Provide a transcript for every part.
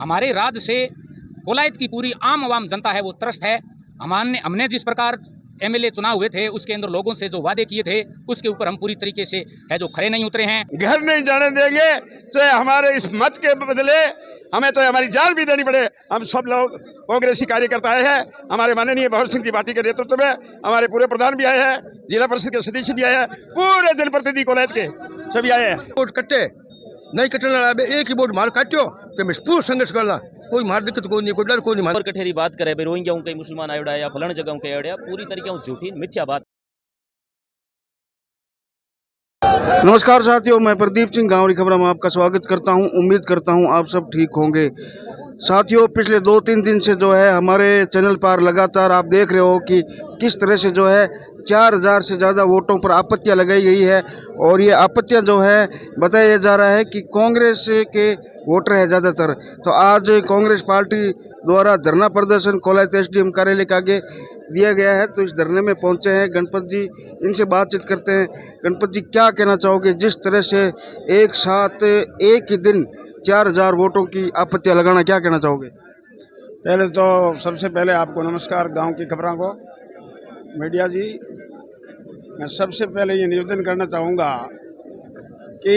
हमारे राज्य से कोलायत की पूरी आम आवाम जनता है वो त्रस्त है। हमने जिस प्रकार एमएलए चुनाव हुए थे उसके अंदर लोगों से जो वादे किए थे उसके ऊपर हम पूरी तरीके से है जो खरे नहीं उतरे हैं। घर नहीं जाने देंगे, चाहे हमारे इस मत के बदले हमें चाहे हमारी जान भी देनी पड़े। हम सब लोग कांग्रेसी कार्यकर्ता आए हैं, हमारे माननीय भगत सिंह त्रिपाठी के नेतृत्व में हमारे पूरे प्रधान भी आए हैं, जिला परिषद के सदस्य भी आए हैं, पूरे जनप्रतिनिधि कोलायत के सभी आए हैं। वोट कटे नहीं कटने वाला, एक ही वोट मार काटो तो मैं पूरा संघर्ष करना, कोई मार दिक्कत कोई नहीं, कोई डर कोई नहीं। और कठेरी बात करे भाई रोहिंग्या कई मुसलमान आयोड़ा या फलाने जगह के आयोड़ा, पूरी तरीके से झूठी मिथ्या बात। नमस्कार साथियों, मैं प्रदीप सिंह गांवरी खबरों में आपका स्वागत करता हूं। उम्मीद करता हूं आप सब ठीक होंगे। साथियों, पिछले 2-3 दिन से जो है हमारे चैनल पर लगातार आप देख रहे हो कि किस तरह से जो है 4000 से ज़्यादा वोटों पर आपत्तियां लगाई गई है। और ये आपत्तियां जो है बताया जा रहा है कि कांग्रेस के वोटर है ज़्यादातर। तो आज कांग्रेस पार्टी द्वारा धरना प्रदर्शन कोलायत एसडीएम कार्यालय के आगे दिया गया है। तो इस धरने में पहुंचे हैं गणपत जी, इनसे बातचीत करते हैं। गणपत जी, क्या कहना चाहोगे जिस तरह से एक साथ एक ही दिन 4000 वोटों की आपत्तियां लगाना, क्या कहना चाहोगे? पहले तो सबसे पहले आपको नमस्कार गांव की खबरों को मीडिया जी। मैं सबसे पहले ये निवेदन करना चाहूँगा कि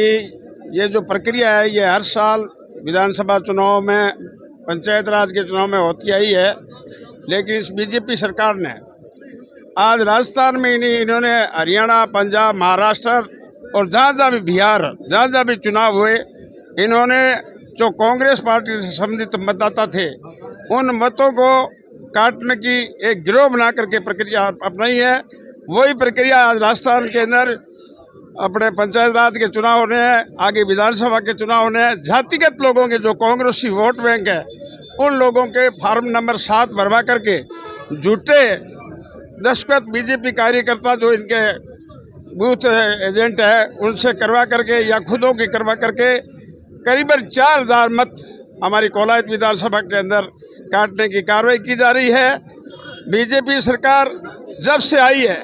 ये जो प्रक्रिया है ये हर साल विधानसभा चुनाव में, पंचायत राज के चुनाव में होती आई है, लेकिन इस बीजेपी सरकार ने आज राजस्थान में ही नहीं, इन्होंने हरियाणा, पंजाब, महाराष्ट्र और जहाँ भी बिहार, जहाँ भी चुनाव हुए, इन्होंने जो कांग्रेस पार्टी से संबंधित मतदाता थे उन मतों को काटने की एक गिरोह बना करके प्रक्रिया अपनाई है। वही प्रक्रिया आज राजस्थान के अंदर अपने पंचायत राज के चुनाव होने हैं, आगे विधानसभा के चुनाव होने हैं। जातिगत लोगों के जो कांग्रेसी वोट बैंक है उन लोगों के फार्म नंबर 7 भरवा करके झूठे दस्तखत बीजेपी कार्यकर्ता जो इनके बूथ एजेंट है उनसे करवा करके या खुदों के करवा करके करीबन 4000 मत हमारी कोलायत विधानसभा के अंदर काटने की कार्रवाई की जा रही है। बीजेपी सरकार जब से आई है,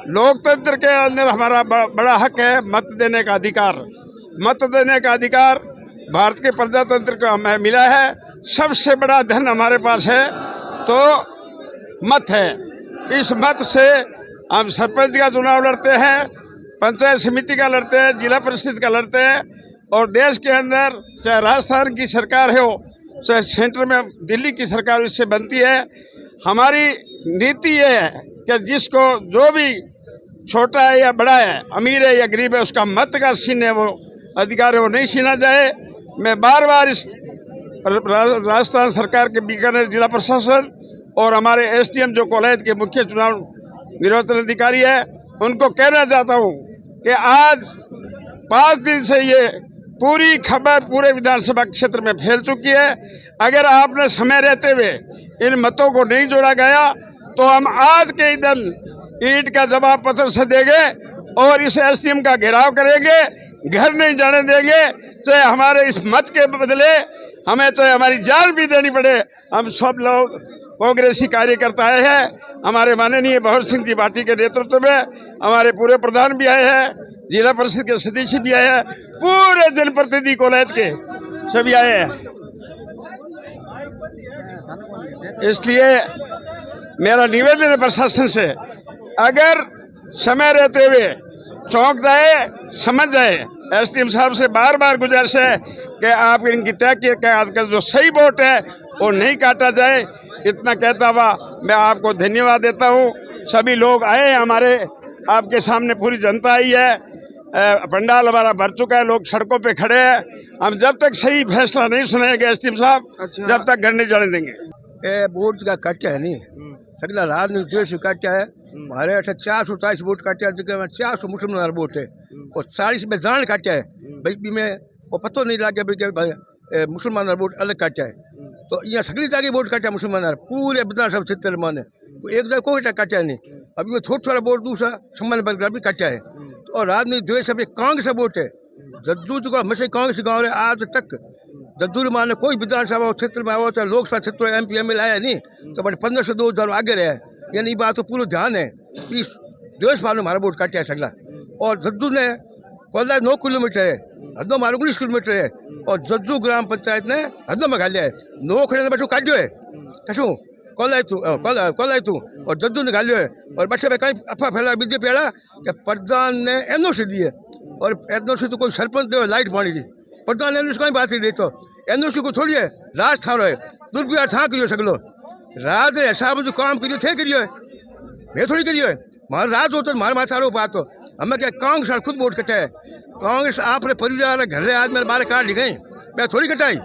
लोकतंत्र के अंदर हमारा बड़ा हक है मत देने का अधिकार। मत देने का अधिकार भारत के प्रजातंत्र को हमें मिला है। सबसे बड़ा धन हमारे पास है तो मत है। इस मत से हम सरपंच का चुनाव लड़ते हैं, पंचायत समिति का लड़ते हैं, जिला परिषद का लड़ते हैं, और देश के अंदर चाहे राजस्थान की सरकार हो चाहे सेंटर में दिल्ली की सरकार इससे बनती है। हमारी नीति ये है कि जिसको जो भी छोटा है या बड़ा है, अमीर है या गरीब है, उसका मत का छीन है वो अधिकार है वो नहीं छीना जाए। मैं बार बार इस राजस्थान सरकार के बीकानेर जिला प्रशासन और हमारे एसडीएम जो कोलायत के मुख्य चुनाव निर्वाचन अधिकारी है उनको कहना चाहता हूँ कि आज 5 दिन से ये पूरी खबर पूरे विधानसभा क्षेत्र में फैल चुकी है। अगर आपने समय रहते हुए इन मतों को नहीं जोड़ा गया तो हम आज के ही दिन ईंट का जवाब पत्र से देंगे और इस एसडीएम का घेराव करेंगे, घर नहीं जाने देंगे, चाहे हमारे इस मत के बदले हमें चाहे हमारी जान भी देनी पड़े। हम सब लोग कांग्रेसी कार्यकर्ता आए हैं, हमारे माननीय भगत सिंह त्रिपाठी के नेतृत्व में हमारे पूरे प्रधान भी आए हैं, जिला परिषद के सदस्य भी आए हैं, पूरे जनप्रतिनिधि कोलायत के सभी आए हैं। इसलिए मेरा निवेदन है प्रशासन से, अगर समय रहते हुए चौंक जाए, समझ जाए। एसडीएम साहब से बार बार गुजारिश है कि आप इनकी तहकीकात कर जो सही वोट है वो नहीं काटा जाए। इतना कहता हुआ मैं आपको धन्यवाद देता हूँ। सभी लोग आए हैं, हमारे आपके सामने पूरी जनता आई है, पंडाल हमारा भर चुका है, लोग सड़कों पे खड़े हैं। हम जब तक सही फैसला नहीं सुनेंगे एसडीएम साहब, जब तक घर नहीं जाने देंगे। वोट का काटा है नहीं, सगला राजनीति से काटा है। हमारे 427 वोट काटा है, जिसमें 400 मुसलमान वोट है और 40 में जान काटा है। भाई में वो पतो नहीं लगे भाई मुसलमान वोट अलग काटा है। तो यहाँ सगली जगह वोट काटा मुसलमान पूरे विधानसभा क्षेत्र में एक जगह कोई काटा नहीं। अभी में थोड़ा थोड़ा वोट दूसरा सम्मान बरकरार भी काटा है। और राजनीति जो है सब कांग्रेस वोट है। जद्दू को हमेशा कांग्रेस गाँव है आज तक। जद्दू मान कोई विधानसभा क्षेत्र में आओ चाहे लोकसभा क्षेत्र में MP ML आया नहीं तो बड़े 15 से 2000 आगे रहे। यानी बात तो पूरा ध्यान है। इस देश वालों हमारा वोट काटा है सगला। और जद्दू ने कोलायत 9 किलोमीटर है, हदों मारो 19 किलोमीटर है, और जज्जू ग्राम पंचायत ने हदों में घालिया है। 9 खड़े ने बैठो काटो है कशू कोलायत और जज्जू ने घालियो है। और बच्चे में कहीं अफवाह फैला बीजेपी वाला कि प्रधान ने एनओसी दी है, और एनओसी तो कोई सरपंच दे लाइट पानी की, प्रधान ने एनओसी कहीं बात नहीं देतो। एनओसी को थोड़ी है, राज थारो है, दुरुपयोग था करियो सगलो, राज रे हिसाब जो काम करियो थे करियो है, मैं थोड़ी करियो है। मार राज हो तो मार माथारो बात हो, हमें क्या कांग्रेस खुद वोट कटे है, कांग्रेस आपने परिवार घर रे आज मेरे बारे काट ली गई, मैं थोड़ी कटाई,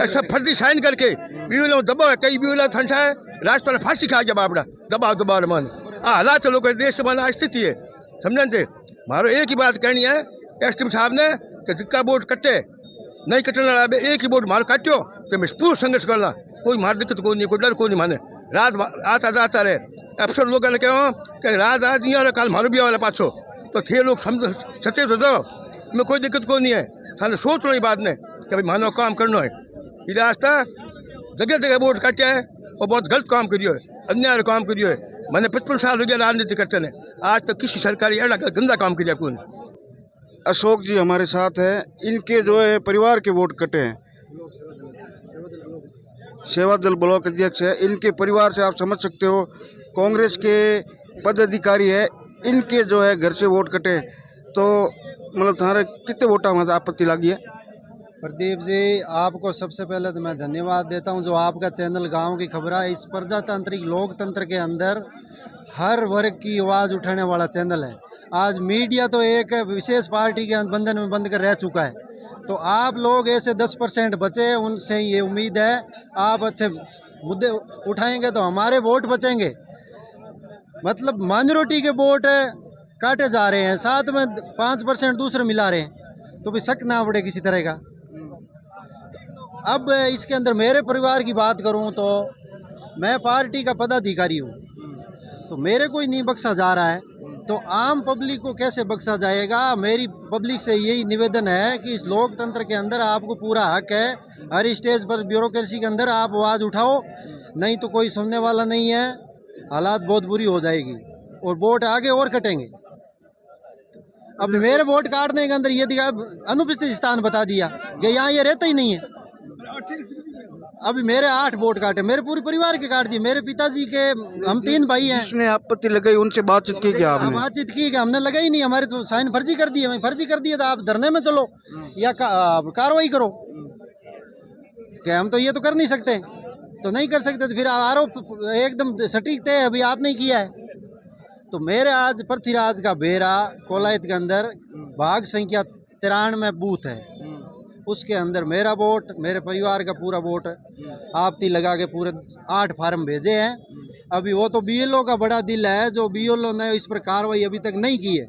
सब फर्जी साइन करके बीवलो दबाव कई बीवला ठंडा है, राजस्थान फांसी खा गया बापड़ा दबाव मन हालात लोग देश में स्थिति है समझे। मारो एक ही बात कहनी है एसडीएम साहब ने कि जिक्का वोट कटे नहीं कटने वाला एक ही वोट मारो काटो तो मैं पूरा संघर्ष करना, कोई मार दिक्कत को नहीं, कोई डर को नहीं माने, रात आता जाता रहे। अफसर लोग ने कहो कि रात आज नहीं कल मारो भी वाला पाछो तो थे लोग समझ सचे तो दो में कोई दिक्कत को नहीं है। थाने सोच लो बात ने कि भाई मानो काम करना है, ये रास्ता जगह जगह वोट काटे है और बहुत गलत काम करियो है, अन्याय काम करियो है। मैंने 55 साल हो गया राजनीति करते ने, आज तक किसी सरकारी ऐसा गंदा काम किया कौन। अशोक जी हमारे साथ हैं, इनके जो है परिवार के वोट कटे हैं, सेवा दल ब्लॉक अध्यक्ष है, इनके परिवार से आप समझ सकते हो कांग्रेस के पदाधिकारी है, इनके जो है घर से वोट कटे तो मतलब तुम्हारे कितने वोटा में आपत्ति लगी है? प्रदीप जी आपको सबसे पहले तो मैं धन्यवाद देता हूं, जो आपका चैनल गांव की खबरें इस प्रजातांत्रिक लोकतंत्र के अंदर हर वर्ग की आवाज़ उठाने वाला चैनल है। आज मीडिया तो एक विशेष पार्टी के बंधन में बंद कर रह चुका है, तो आप लोग ऐसे 10% बचे, उनसे ये उम्मीद है आप अच्छे मुद्दे उठाएंगे तो हमारे वोट बचेंगे। मतलब माइनॉरिटी के वोट काटे जा रहे हैं, साथ में 5% दूसरे मिला रहे हैं, तो भी शक ना पड़े किसी तरह का। अब इसके अंदर मेरे परिवार की बात करूं तो मैं पार्टी का पदाधिकारी हूं, तो मेरे को ही नहीं बख्शा जा रहा है तो आम पब्लिक को कैसे बख्शा जाएगा। मेरी पब्लिक से यही निवेदन है कि इस लोकतंत्र के अंदर आपको पूरा हक है, हर स्टेज पर ब्यूरोक्रेसी के अंदर आप आवाज़ उठाओ, नहीं तो कोई सुनने वाला नहीं है, हालात बहुत बुरी हो जाएगी और वोट आगे और कटेंगे। अब मेरे वोट काटने के अंदर ये दिखा अनुपस्थित स्थान बता दिया कि यहाँ ये रहता ही नहीं है। अभी मेरे 8 वोट काटे, मेरे पूरे परिवार के काट दिए, मेरे पिताजी के, हम 3 भाई हैं। जिसने आपत्ति लगाई उनसे बातचीत की क्या आपने? बातचीत की क्या? हमने लगाई नहीं, हमारे तो साइन फर्जी कर दिए, फर्जी कर दिए तो आप धरने में चलो या कार्रवाई करो, क्या हम तो ये तो कर नहीं सकते, तो नहीं कर सकते तो फिर आरोप एकदम सटीक थे अभी आपने किया है। तो मेरे आज पृथ्वीराज का बेरा कोलायत के अंदर भाग संख्या 93 बूथ है, उसके अंदर मेरा वोट, मेरे परिवार का पूरा वोट आपत्ति लगा के पूरे 8 फार्म भेजे हैं। अभी वो तो बीएलओ का बड़ा दिल है, जो बीएलओ ने इस पर कार्रवाई अभी तक नहीं की है,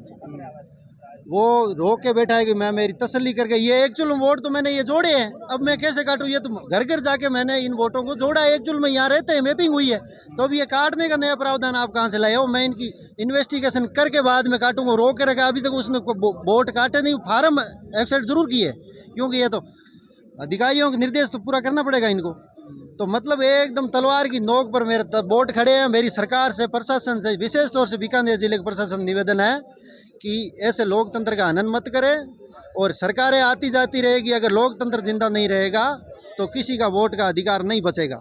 वो रोक के बैठा है कि मैं मेरी तसल्ली करके ये एक चुल वोट तो मैंने ये जोड़े हैं, अब मैं कैसे काटूं? ये तो घर घर जाके मैंने इन वोटों को जोड़ा है, एक चुल में यहाँ रहते हैं, मैपिंग हुई है, तो अब ये काटने का नया प्रावधान आप कहाँ से लाए हो? मैं इनकी इन्वेस्टिगेशन करके बाद में काटूंगा, रोक के रखा। अभी तक उसने वोट काटे नहीं, फार्म एक्सेप्ट जरूर किए, क्योंकि ये तो अधिकारियों के निर्देश तो पूरा करना पड़ेगा इनको। तो मतलब एकदम तलवार की नोक पर मेरे वोट खड़े हैं। मेरी सरकार से, प्रशासन से, विशेष तौर से बीकानेर जिले के प्रशासन निवेदन है कि ऐसे लोकतंत्र का हनन मत करें, और सरकारें आती जाती रहेगी, अगर लोकतंत्र जिंदा नहीं रहेगा तो किसी का वोट का अधिकार नहीं बचेगा।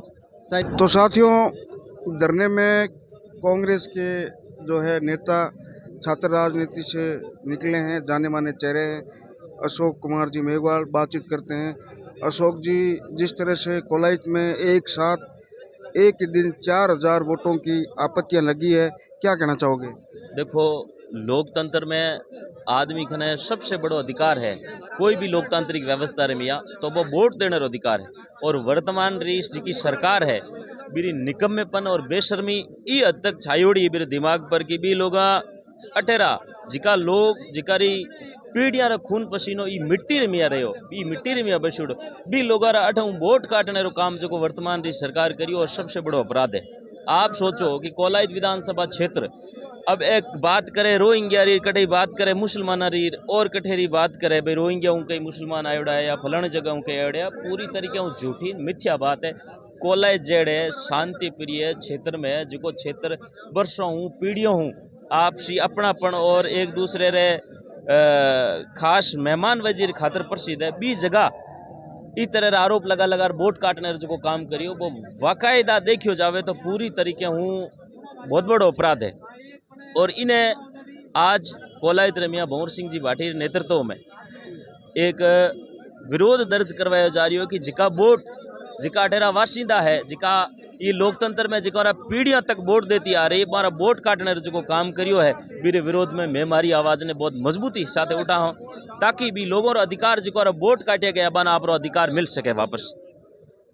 तो साथियों, धरने में कांग्रेस के जो है नेता छात्र राजनीति से निकले हैं, जाने माने चेहरे हैं, अशोक कुमार जी मेघवाल बातचीत करते हैं। अशोक जी, जिस तरह से कोलायत में एक साथ एक ही दिन 4000 वोटों की आपत्तियां लगी है, क्या कहना चाहोगे? देखो, लोकतंत्र में आदमी खने सबसे बड़ो अधिकार है, कोई भी लोकतांत्रिक व्यवस्था रे मिया तो वो वोट देने रो अधिकार है। और वर्तमान रीस जी सरकार है, मेरी निकम्मेपन और बेशर्मी ई हद तक छायोड़ी मेरे दिमाग पर कि भी लोग अटेरा जिका लोग जिकारी पीढ़ियां रा खून पसीनो ई मिट्टी रे मिया रहो, ई मिट्टी रे मिया बछुड़ो भी लोग अठू वोट काटने रो काम जो वर्तमान री सरकार करियो और सबसे बड़ो अपराध है। आप सोचो कि कोलायत विधानसभा क्षेत्र अब एक बात करे रोहिंग्या री, कटे बात करे मुसलमान री, और कठेरी बात करे भाई रोहिंग्या कई मुसलमान आयोड़ा है या फलाने जगह के आयोड़ा, पूरी तरीके झूठी मिथ्या बात है। कोलायत जेड़े शांति प्रिय क्षेत्र में जो क्षेत्र वर्षों हूँ पीढ़ियों हूँ आपसी अपनापन और एक दूसरे रे खास मेहमान वजीर खातर प्रसिद्ध है। बी जगह ई तरह आरोप लगा लगा वोट काटने जो काम करियो वो वाकायदा देखियो जावे तो पूरी तरीके हूँ बहुत बड़ो अपराध है। और इन्हें आज कोलायत मियाँ भंवर सिंह जी भाटी नेतृत्व में एक विरोध दर्ज करवाया जा रही हो कि जिका वोट जिका अठेरा वासिंदा है जिका ये लोकतंत्र में जिका पीढ़ियां तक वोट देती आ रही मारा वोट काटने जो काम करियो है मेरे विरोध में मैं मारी आवाज ने बहुत मजबूती साथ उठा हूँ ताकि भी लोगों रो अधिकार जिको वोट काटे गया बना आप अधिकार मिल सके वापस।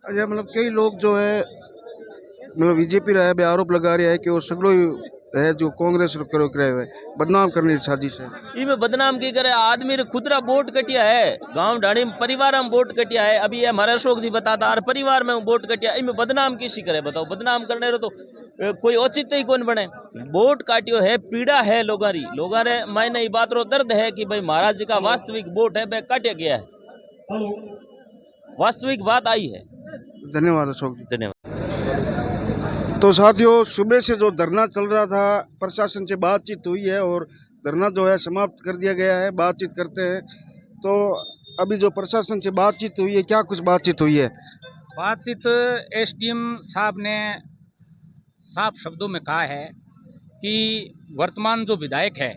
अच्छा, मतलब कई लोग जो है मतलब बीजेपी रहा है आरोप लगा रहा है कि वो सगड़ो है जो कांग्रेस करो करे हुए बदनाम करने की साजिश है। इमें बदनाम की करे आदमी रे खुदरा वोट कटिया है गांव ढाणी में परिवार में वोट कटिया है। अभी ये हमारे अशोक जी बताता हर परिवार में वोट कटिया इमें बदनाम किसी करे बताओ। बदनाम करने रो तो कोई औचित्य ही कौन बने। वोट काटियो है पीड़ा है लोगों रे मायने ये बात रो दर्द है कि भाई महाराज जी का वास्तविक वोट है वह काटिया गया है। वास्तविक बात आई है। धन्यवाद अशोक जी। धन्यवाद। तो साथियों सुबह से जो धरना चल रहा था प्रशासन से बातचीत हुई है और धरना जो है समाप्त कर दिया गया है। बातचीत करते हैं तो अभी जो प्रशासन से बातचीत हुई है क्या कुछ बातचीत हुई है? बातचीत एसडीएम साहब ने साफ शब्दों में कहा है कि वर्तमान जो विधायक है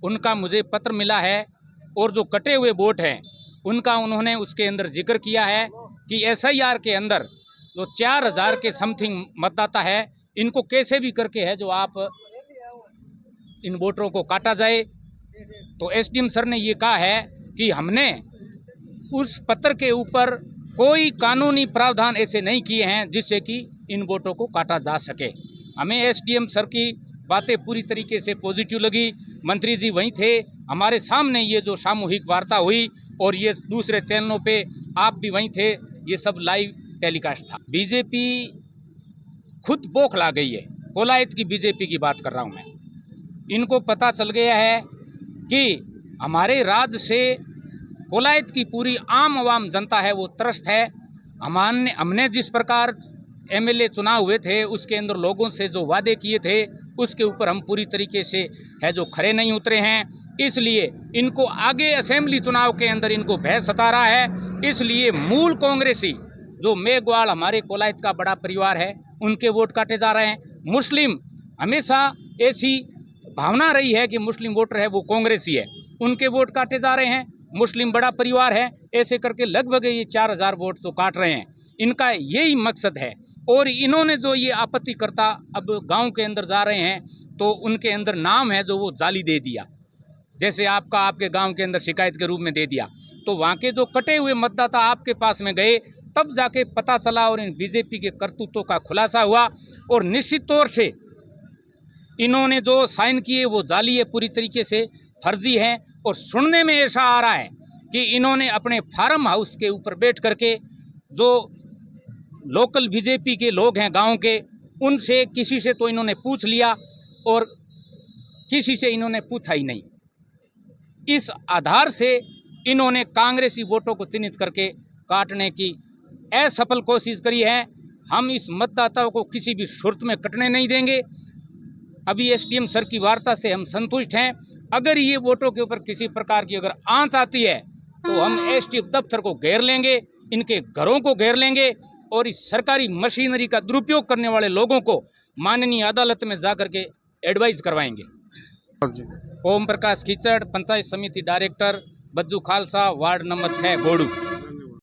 उनका मुझे पत्र मिला है और जो कटे हुए वोट हैं उनका उन्होंने उसके अंदर जिक्र किया है कि एसआईआर के अंदर जो 4000 के समथिंग मतदाता है इनको कैसे भी करके है जो आप इन वोटरों को काटा जाए। तो एसडीएम सर ने ये कहा है कि हमने उस पत्र के ऊपर कोई कानूनी प्रावधान ऐसे नहीं किए हैं जिससे कि इन वोटों को काटा जा सके। हमें एसडीएम सर की बातें पूरी तरीके से पॉजिटिव लगी। मंत्री जी वहीं थे, हमारे सामने ये जो सामूहिक वार्ता हुई और ये दूसरे चैनलों पे आप भी वहीं थे, ये सब लाइव टेलीकास्ट था। बीजेपी खुद बौखला गई है। कोलायत की बीजेपी की बात कर रहा हूँ मैं। इनको पता चल गया है कि हमारे राज्य से कोलायत की पूरी आम आवाम जनता है वो त्रस्त है। हमने जिस प्रकार एमएलए चुनाव हुए थे उसके अंदर लोगों से जो वादे किए थे उसके ऊपर हम पूरी तरीके से है जो खरे नहीं उतरे हैं। इसलिए इनको आगे असेंबली चुनाव के अंदर इनको भय सता रहा है। इसलिए मूल कांग्रेसी जो मेघवाल हमारे कोलायत का बड़ा परिवार है उनके वोट काटे जा रहे हैं। मुस्लिम हमेशा ऐसी भावना रही है कि मुस्लिम वोटर है वो कांग्रेसी है, उनके वोट काटे जा रहे हैं। मुस्लिम बड़ा परिवार है, ऐसे करके लगभग ये 4000 वोट तो काट रहे हैं। इनका यही मकसद है। और इन्होंने जो ये आपत्तिकर्ता अब गांव के अंदर जा रहे हैं तो उनके अंदर नाम है जो वो जाली दे दिया, जैसे आपके गांव के अंदर शिकायत के रूप में दे दिया। तो वहाँ के जो कटे हुए मतदाता आपके पास में गए तब जाके पता चला और इन बीजेपी के करतूतों का खुलासा हुआ। और निश्चित तौर से इन्होंने जो साइन किए वो जाली है, पूरी तरीके से फर्जी है। और सुनने में ऐसा आ रहा है कि इन्होंने अपने फार्म हाउस के ऊपर बैठ करके जो लोकल बीजेपी के लोग हैं गांव के उनसे किसी से तो इन्होंने पूछ लिया और किसी से इन्होंने पूछा ही नहीं। इस आधार से इन्होंने कांग्रेसी वोटों को चिन्हित करके काटने की असफल कोशिश करी है। हम इस मतदाताओं को किसी भी सूरत में कटने नहीं देंगे। अभी एसडीएम सर की वार्ता से हम संतुष्ट हैं। अगर ये वोटों के ऊपर किसी प्रकार की अगर आंच आती है तो हम एसडीएम दफ्तर को घेर लेंगे, इनके घरों को घेर लेंगे और इस सरकारी मशीनरी का दुरुपयोग करने वाले लोगों को माननीय अदालत में जाकर के एडवाइस करवाएंगे। ओम प्रकाश कीचड़, पंचायत समिति director, Bajju Khalsa, ward number 6 गोड़ू।